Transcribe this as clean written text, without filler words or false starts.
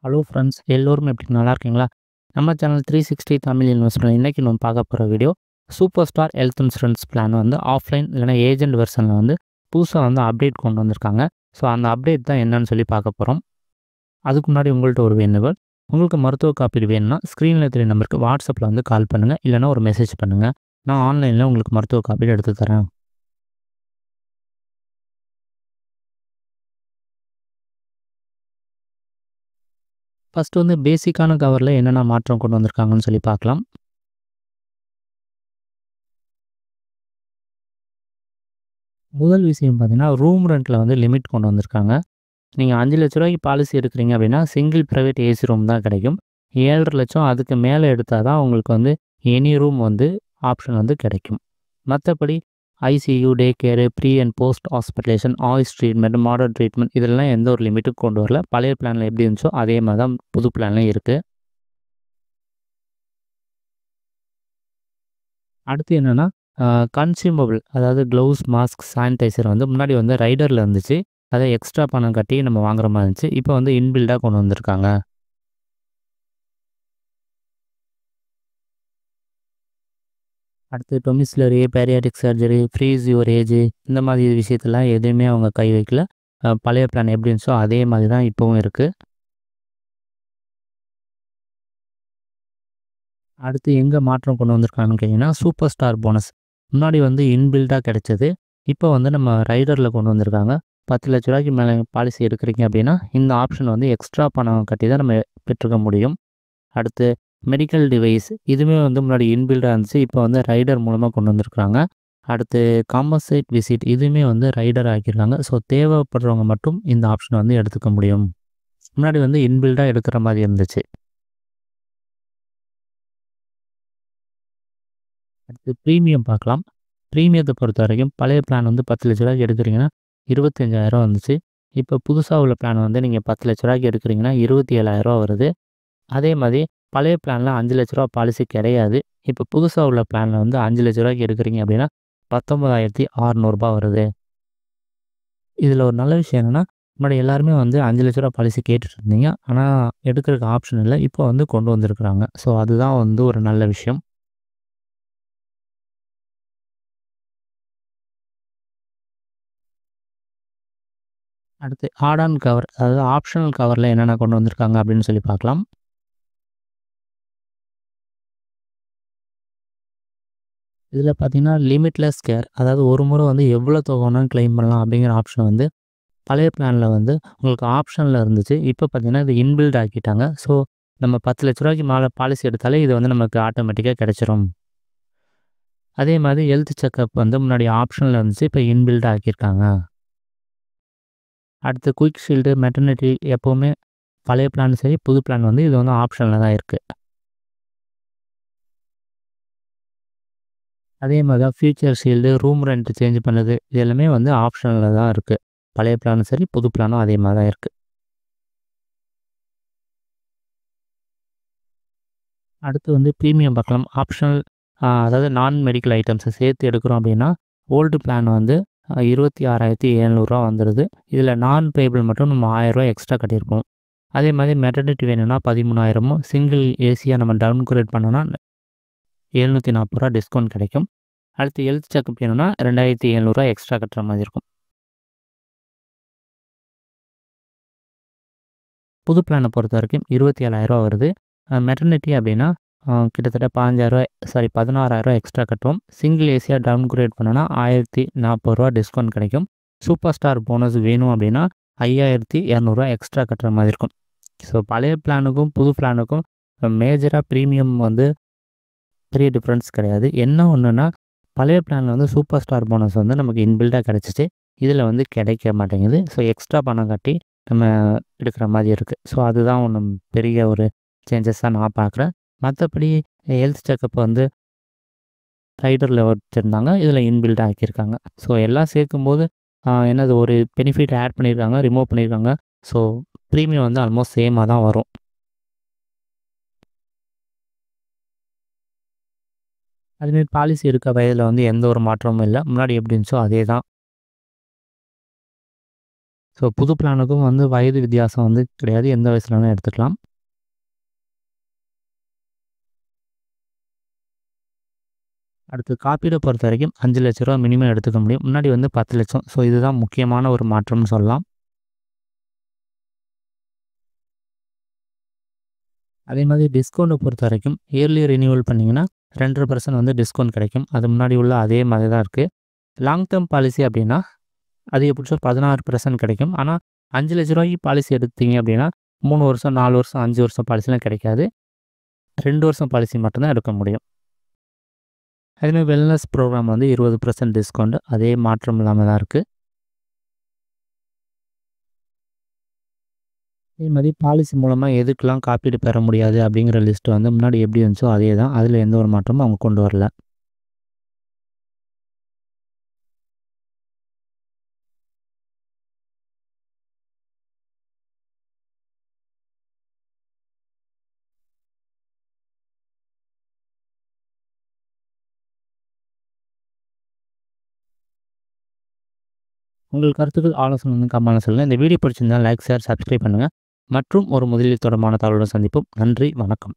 Hello friends, எல்லோரும் எப்படி நல்லா இருக்கீங்களா? நம்ம சேனல் 360 தமிழ் இன்வெஸ்ட்மெண்ட் இன்னைக்கு நம்ம பார்க்க போகிற video super star health insurance plan வந்து ஆஃப்லைன் இல்லைனா ஏஜென்ட் வெர்ஷனில் வந்து புதுசாக வந்து அப்டேட் கொண்டு வந்திருக்காங்க. ஸோ அந்த அப்டேட் தான் என்னன்னு சொல்லி பார்க்க போகிறோம். அதுக்கு முன்னாடி உங்கள்கிட்ட ஒரு வேண்டுகோள், உங்களுக்கு மருத்துவ காப்பீடு வேணும்னா ஸ்க்ரீனில் தெரிய நம்பருக்கு வாட்ஸ்அப்பில் வந்து கால் பண்ணுங்கள், இல்லைனா ஒரு மெசேஜ் பண்ணுங்கள். நான் ஆன்லைனில் உங்களுக்கு மருத்துவ காப்பீடு எடுத்து தரேன். ஃபஸ்ட்டு வந்து பேசிக்கான கவரில் என்னென்ன மாற்றம் கொண்டு வந்திருக்காங்கன்னு சொல்லி பார்க்கலாம். முதல் விஷயம் பார்த்தீங்கன்னா, ரூம் ரெண்ட்டில் வந்து லிமிட் கொண்டு வந்திருக்காங்க. நீங்கள் 5,00,000 பாலிசி எடுக்கிறீங்க அப்படின்னா சிங்கிள் ப்ரைவேட் ஏசி ரூம் தான் கிடைக்கும். 7,50,000 அதுக்கு மேலே எடுத்தால் தான் உங்களுக்கு வந்து எனி ரூம் வந்து ஆப்ஷன் வந்து கிடைக்கும். மற்றபடி ICU, day care, pre and post hospitalization, AYUSH treatment, modern treatment இதெல்லாம் எந்த ஒரு லிமிட்டும் கொண்டு வரல. பழைய பிளானில் எப்படி இருந்துச்சோ அதே மாதிரி தான் புது பிளான்லையும் இருக்குது. அடுத்து என்னென்னா, கன்சியூமபிள் அதாவது க்ளவுஸ், மாஸ்க், சானிடைசர் வந்து முன்னாடி வந்து ரைடரில் இருந்துச்சு. அதை எக்ஸ்ட்ரா பணம் கட்டி நம்ம வாங்குற மாதிரி இருந்துச்சு. இப்போ வந்து இன்பில்டாக கொண்டு வந்திருக்காங்க. அடுத்து domiciliary, bariatric surgery, freeze your age இந்த மாதிரி விஷயத்தெல்லாம் எதுவுமே அவங்க கை வைக்கல. பழைய பிளான் எப்படி இருந்துச்சோ அதே மாதிரி தான் இப்போவும் இருக்குது. அடுத்து எங்கே மாற்றம் கொண்டு வந்திருக்காங்கன்னு கேட்டிங்கன்னா, சூப்பர் ஸ்டார் போனஸ். முன்னாடி வந்து இன்பில்டாக கிடைச்சது. இப்போ வந்து நம்ம ரைடரில் கொண்டு வந்திருக்காங்க. 10,00,000 மேலே பாலிசி எடுக்கிறீங்க அப்படின்னா இந்த ஆப்ஷன் வந்து எக்ஸ்ட்ரா பணம் கட்டி தான் நம்ம பெற்றுக்க முடியும். அடுத்து மெடிக்கல் டிவைஸ் இதுவுமே வந்து முன்னாடி இன்பில்டாக இருந்துச்சு. இப்போ வந்து ரைடர் மூலமாக கொண்டு வந்திருக்காங்க. அடுத்து காம்பன்சேட் விசிட் இதுவுமே வந்து ரைடர் ஆக்கியிருக்காங்க. ஸோ தேவைப்படுறவங்க மட்டும் இந்த ஆப்ஷனை வந்து எடுத்துக்க முடியும். முன்னாடி வந்து இன்பில்டாக எடுக்கிற மாதிரி இருந்துச்சு. அடுத்து ப்ரீமியம் பார்க்கலாம். ப்ரீமியத்தை பொறுத்த வரைக்கும் பழைய பிளான் வந்து 10,00,000 எடுக்கிறீங்கன்னா 25,000 வந்துச்சு. இப்போ புதுசாக உள்ள பிளான் வந்து நீங்கள் 10,00,000 எடுக்கிறீங்கன்னா 27,000 வருது. அதே மாதிரி பழைய பிளானில் 5,00,000 பாலிசி கிடையாது. இப்போ புதுசாக உள்ள பிளானில் வந்து 5,00,000 எடுக்கிறீங்க அப்படின்னா 19,600 வருது. இதில் ஒரு நல்ல விஷயம் என்னென்னா, முன்னாடி எல்லாருமே வந்து 5,00,000 பாலிசி கேட்டுட்டு இருந்தீங்க. ஆனால் எடுக்கிறதுக்கு ஆப்ஷன் இல்லை. இப்போ வந்து கொண்டு வந்திருக்கிறாங்க. ஸோ அதுதான் வந்து ஒரு நல்ல விஷயம். அடுத்து ஆட் ஆன் கவர் அதாவது ஆப்ஷனல் கவரில் என்னென்ன கொண்டு வந்திருக்காங்க அப்படின்னு சொல்லி பார்க்கலாம். இதில் பார்த்தீங்கன்னா லிமிட்லெஸ் கேர் அதாவது ஒரு முறை வந்து எவ்வளோ தொகை வேணாலும் கிளைம் பண்ணலாம் அப்படிங்கிற ஆப்ஷன் வந்து பழைய பிளானில் வந்து உங்களுக்கு ஆப்ஷனில் இருந்துச்சு. இப்போ பார்த்தீங்கன்னா இது இன்பில்ட் ஆக்கிட்டாங்க. ஸோ நம்ம 10,00,000 மேலே பாலிசி எடுத்தாலே இது வந்து நமக்கு ஆட்டோமேட்டிக்காக கிடைச்சிரும். அதே மாதிரி ஹெல்த் செக்கப் வந்து முன்னாடி ஆப்ஷனில் இருந்துச்சு. இப்போ இன்பில்ட் ஆக்கியிருக்காங்க. அடுத்து குயிக் ஷீல்டு, மெட்டர்னிட்டி எப்போவுமே பழைய பிளான் சரி, புது பிளான் வந்து இது வந்து ஆப்ஷனில் தான் இருக்குது. அதே மாதிரி தான் future shield, room rent change பண்ணுறது இது எல்லாமே வந்து ஆப்ஷனில் தான் இருக்குது. பழைய பிளானும் சரி, புது பிளானும் அதே மாதிரி தான் இருக்குது. அடுத்து வந்து ப்ரீமியம் பார்க்கலாம். ஆப்ஷனல் அதாவது நான் மெடிக்கல் ஐட்டம்ஸை சேர்த்து எடுக்கிறோம் அப்படின்னா ஓல்டு பிளான் வந்து 26,700 வந்துடுது. இதில் நான் பேபிள் மட்டும் நம்ம 1000 எக்ஸ்ட்ரா கட்டியிருப்போம். அதே மாதிரி மெட்டர்னிட்டி வேணும்னா 13,000, சிங்கிள் ஏசியாக நம்ம டவுன்கிரேட் பண்ணோன்னா 740 டிஸ்கவுண்ட் கிடைக்கும். அடுத்து ஹெல்த் செக்கப் வேணும்னா 2,700 எக்ஸ்ட்ரா கட்டுற மாதிரி இருக்கும். புது பிளானை பொறுத்த வரைக்கும் 27,000 வருது. மெட்டர்னிட்டி அப்படின்னா கிட்டத்தட்ட 16,000 எக்ஸ்ட்ரா கட்டுவோம். சிங்கிள் ஏசியாக டவுன்கிரேட் பண்ணோன்னா 1,040 டிஸ்கவுண்ட் கிடைக்கும். சூப்பர் ஸ்டார் போனஸ் வேணும் அப்படின்னா 5,200 எக்ஸ்ட்ரா கட்டுற மாதிரி இருக்கும். ஸோ பழைய பிளானுக்கும் புது பிளானுக்கும் மேஜராக ப்ரீமியம் வந்து பெரிய டிஃப்ரென்ஸ் கிடையாது. என்ன ஒன்றுனா பழைய பிளானில் வந்து சூப்பர் ஸ்டார் போனஸ் வந்து நமக்கு இன்பில்டாக கிடச்சிச்சு. இதில் வந்து கிடைக்க மாட்டேங்குது. ஸோ எக்ஸ்ட்ரா பணம் கட்டி நம்ம எடுக்கிற மாதிரி இருக்குது. ஸோ அதுதான் ஒன்று பெரிய ஒரு சேஞ்சஸாக நான் பார்க்குறேன். மற்றபடி ஹெல்த் செக்கப் வந்து ரைடரில் வச்சுருந்தாங்க. இதில் இன்பில்டாக ஆக்கியிருக்காங்க. ஸோ எல்லாம் சேர்க்கும்போது என்னது ஒரு பெனிஃபிட் ஆட் பண்ணியிருக்காங்க, ரிமூவ் பண்ணியிருக்காங்க. ஸோ ப்ரீமியம் வந்து ஆல்மோஸ்ட் சேமாக தான் வரும். அதுமாரி பாலிசி எடுக்க வயதில் வந்து எந்த ஒரு மாற்றமும் இல்லை. முன்னாடி எப்படி இருந்துச்சோ அதே தான். ஸோ புது பிளானுக்கும் வந்து வயது வித்தியாசம் வந்து கிடையாது. எந்த வயசுல வேணா எடுத்துக்கலாம். அடுத்து காப்பீட பொறுத்தவரைக்கும் ரூ. 5,00,000 மினிமம் எடுத்துக்க முடியும். முன்னாடி வந்து 10,00,000. ஸோ இதுதான் முக்கியமான ஒரு மாற்றம்னு சொல்லலாம். அதே மாதிரி டிஸ்கவுண்ட்ட பொறுத்தவரைக்கும் இயர்லி ரினியூவல் பண்ணிங்கன்னா 2.5% வந்து டிஸ்கவுண்ட் கிடைக்கும். அது முன்னாடி உள்ள அதே மாதிரி தான் இருக்கு. லாங் டெர்ம் பாலிசி அப்படின்னா அதிகபட்சம் 16% கிடைக்கும். ஆனா ரூ. 5,00,000 பாலிசி எடுத்தீங்க அப்படின்னா 3 வருஷம், 4 வருஷம், 5 வருஷம் பாலிசிலாம் கிடைக்காது. 2 வருஷம் பாலிசி மட்டும் தான் எடுக்க முடியும். அதேமாதிரி வெல்னஸ் ப்ரோக்ராம் வந்து 20% டிஸ்கவுண்ட். அதே மாற்றம் இல்லாம தான் இருக்கு. அதே மாதிரி பாலிசி மூலமா எதுக்கெல்லாம் காப்பீடு பெற முடியாது அப்படிங்கிற லிஸ்ட் வந்து முன்னாடி எப்படி இருந்துச்சோ அதே தான். அதில எந்த ஒரு மாற்றமும் அவங்க கொண்டு வரல. உங்கள் கருத்துக்கள், ஆலோசனை வந்து கமெண்ட்ல சொல்லுங்க. இந்த வீடியோ பிடிச்சிருந்தா லைக், ஷேர், சப்ஸ்கிரைப் பண்ணுங்க. மற்றும் ஒரு முதலீடு தொடர்பான தகவலுடன் சந்திப்போம். நன்றி, வணக்கம்.